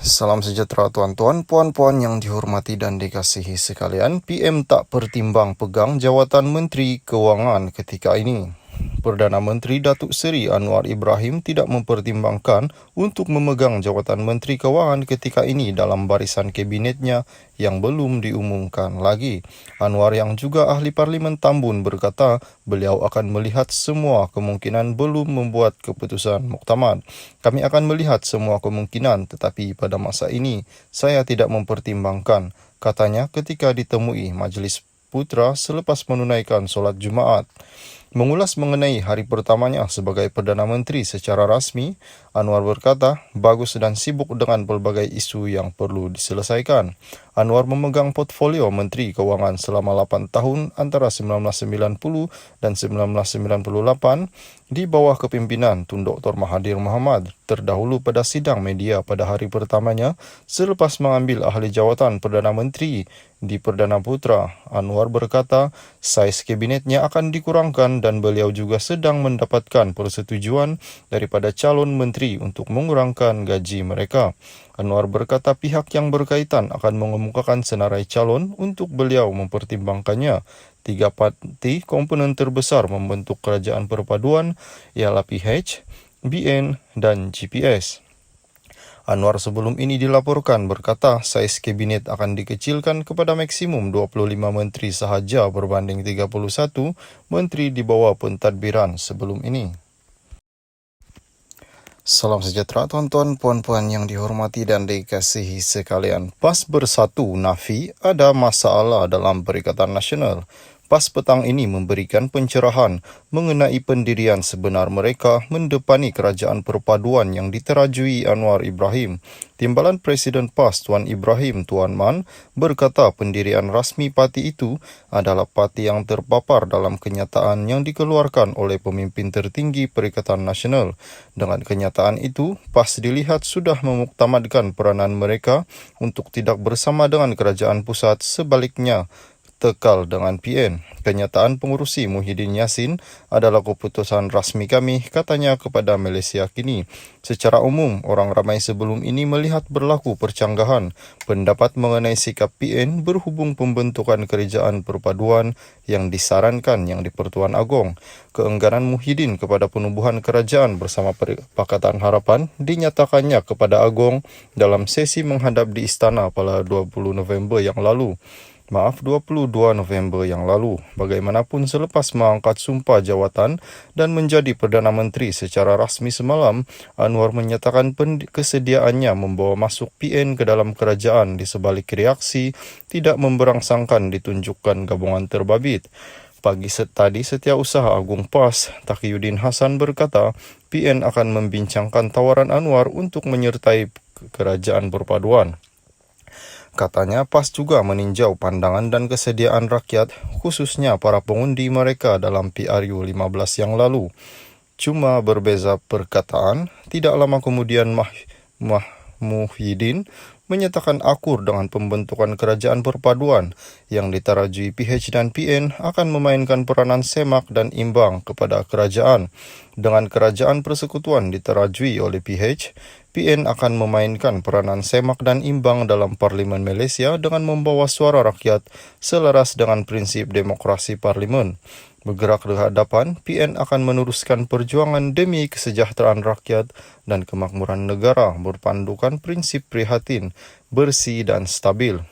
Salam sejahtera tuan-tuan, puan-puan yang dihormati dan dikasihi sekalian. PM tak pertimbang pegang jawatan Menteri Kewangan ketika ini. Perdana Menteri Datuk Seri Anwar Ibrahim tidak mempertimbangkan untuk memegang jawatan Menteri Kewangan ketika ini dalam barisan kabinetnya yang belum diumumkan lagi. Anwar yang juga ahli Parlimen Tambun berkata beliau akan melihat semua kemungkinan belum membuat keputusan muktamad. Kami akan melihat semua kemungkinan, tetapi pada masa ini saya tidak mempertimbangkan, katanya ketika ditemui Majlis Putra selepas menunaikan solat Jumaat. Mengulas mengenai hari pertamanya sebagai Perdana Menteri secara rasmi, Anwar berkata bagus dan sibuk dengan pelbagai isu yang perlu diselesaikan. Anwar memegang portfolio Menteri Kewangan selama 8 tahun antara 1990 dan 1998 di bawah kepimpinan Tun Dr. Mahathir Mohamad, terdahulu pada sidang media pada hari pertamanya selepas mengambil ahli jawatan Perdana Menteri di Perdana Putra. Anwar berkata saiz kabinetnya akan dikurangkan dan beliau juga sedang mendapatkan persetujuan daripada calon menteri untuk mengurangkan gaji mereka. Anwar berkata pihak yang berkaitan akan mengemukakan senarai calon untuk beliau mempertimbangkannya. 3 parti komponen terbesar membentuk kerajaan perpaduan ialah PH, BN dan GPS. Anwar sebelum ini dilaporkan berkata saiz kabinet akan dikecilkan kepada maksimum 25 menteri sahaja berbanding 31 menteri di bawah pentadbiran sebelum ini. Salam sejahtera tuan-tuan, puan-puan yang dihormati dan dikasihi sekalian. PAS Bersatu nafi ada masalah dalam Perikatan Nasional. PAS petang ini memberikan pencerahan mengenai pendirian sebenar mereka mendepani kerajaan perpaduan yang diterajui Anwar Ibrahim. Timbalan Presiden PAS Tuan Ibrahim Tuan Man berkata pendirian rasmi parti itu adalah parti yang terpapar dalam kenyataan yang dikeluarkan oleh pemimpin tertinggi Perikatan Nasional. Dengan kenyataan itu, PAS dilihat sudah memuktamadkan peranan mereka untuk tidak bersama dengan kerajaan pusat, sebaliknya tekal dengan PN. Kenyataan pengurusi Muhyiddin Yassin adalah keputusan rasmi kami, katanya kepada Malaysia Kini. Secara umum, orang ramai sebelum ini melihat berlaku percanggahan pendapat mengenai sikap PN berhubung pembentukan kerajaan perpaduan yang disarankan yang di-Pertuan Agong. Keengganan Muhyiddin kepada penubuhan kerajaan bersama Pakatan Harapan dinyatakannya kepada Agong dalam sesi menghadap di istana pada 20 November yang lalu. 22 November yang lalu. Bagaimanapun selepas mengangkat sumpah jawatan dan menjadi Perdana Menteri secara rasmi semalam, Anwar menyatakan kesediaannya membawa masuk PN ke dalam kerajaan di sebalik reaksi tidak memberangsangkan ditunjukkan gabungan terbabit. Pagi tadi Setiausaha Agung PAS, Taqiyuddin Hasan berkata, PN akan membincangkan tawaran Anwar untuk menyertai kerajaan perpaduan. Katanya PAS juga meninjau pandangan dan kesediaan rakyat, khususnya para pengundi mereka dalam PRU 15 yang lalu. Cuma berbeza perkataan, tidak lama kemudian Muhyiddin menyatakan akur dengan pembentukan kerajaan perpaduan yang ditarajui PH dan PN akan memainkan peranan semak dan imbang kepada kerajaan. Dengan kerajaan persekutuan diterajui oleh PH, PN akan memainkan peranan semak dan imbang dalam Parlimen Malaysia dengan membawa suara rakyat selaras dengan prinsip demokrasi parlimen. Bergerak ke hadapan, PN akan meneruskan perjuangan demi kesejahteraan rakyat dan kemakmuran negara berpandukan prinsip prihatin, bersih dan stabil.